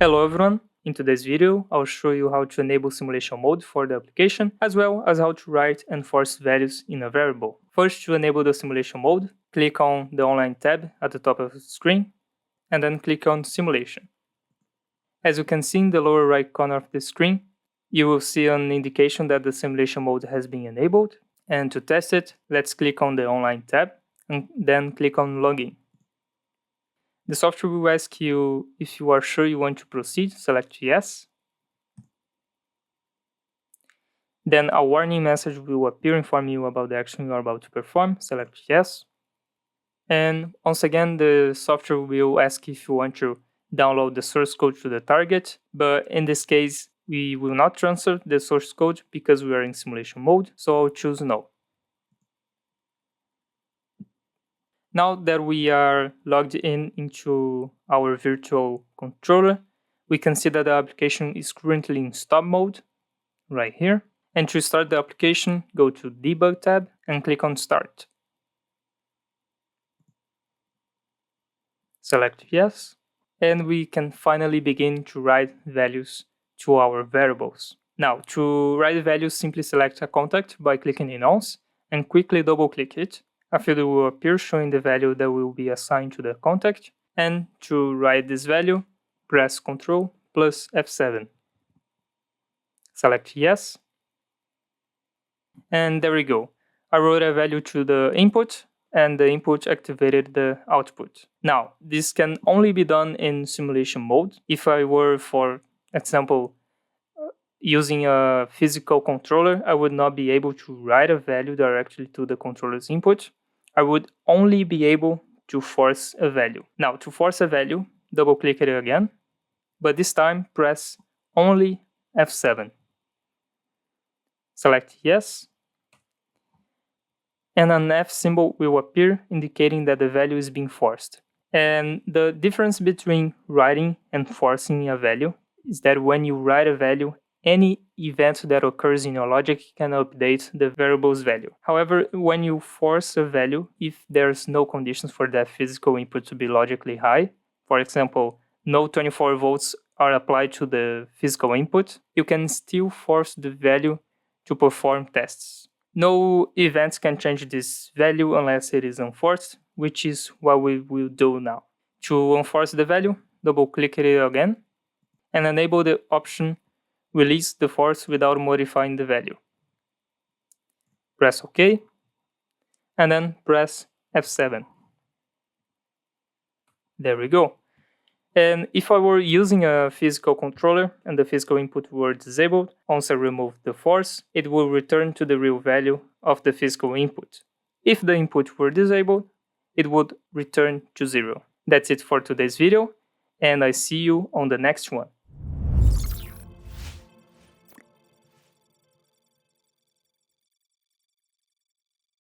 Hello everyone, in today's video I'll show you how to enable simulation mode for the application, as well as how to write and force values in a variable. First, to enable the simulation mode, click on the online tab at the top of the screen, and then click on simulation. As you can see in the lower right corner of the screen, you will see an indication that the simulation mode has been enabled, and to test it, let's click on the online tab and then click on login. The software will ask you if you are sure you want to proceed, select yes. Then a warning message will appear informing you about the action you are about to perform, select yes. And once again, the software will ask if you want to download the source code to the target, but in this case, we will not transfer the source code because we are in simulation mode, so I'll choose no. Now that we are logged into our virtual controller, we can see that the application is currently in stop mode, right here. And to start the application, go to Debug tab and click on Start. Select yes, and we can finally begin to write values to our variables. Now, to write values, simply select a contact by clicking in Once and quickly double-click it. A field will appear showing the value that will be assigned to the contact, and to write this value, press Ctrl plus F7. Select yes, and there we go. I wrote a value to the input, and the input activated the output. Now, this can only be done in simulation mode. If I were, for example, using a physical controller, I would not be able to write a value directly to the controller's input. I would only be able to force a value. Now, to force a value, double-click it again, but this time press only F7. Select yes, and an F symbol will appear indicating that the value is being forced. And the difference between writing and forcing a value is that when you write a value, any event that occurs in your logic can update the variable's value. However, when you force a value, if there's no conditions for that physical input to be logically high, for example, no 24 volts are applied to the physical input, you can still force the value to perform tests. No events can change this value unless it is unforced, which is what we will do now. To unforce the value, double-click it again and enable the option Release the force without modifying the value. Press OK, and then press F7. There we go. And if I were using a physical controller and the physical input were disabled, once I remove the force, it will return to the real value of the physical input. If the input were disabled, it would return to 0. That's it for today's video, and I see you on the next one.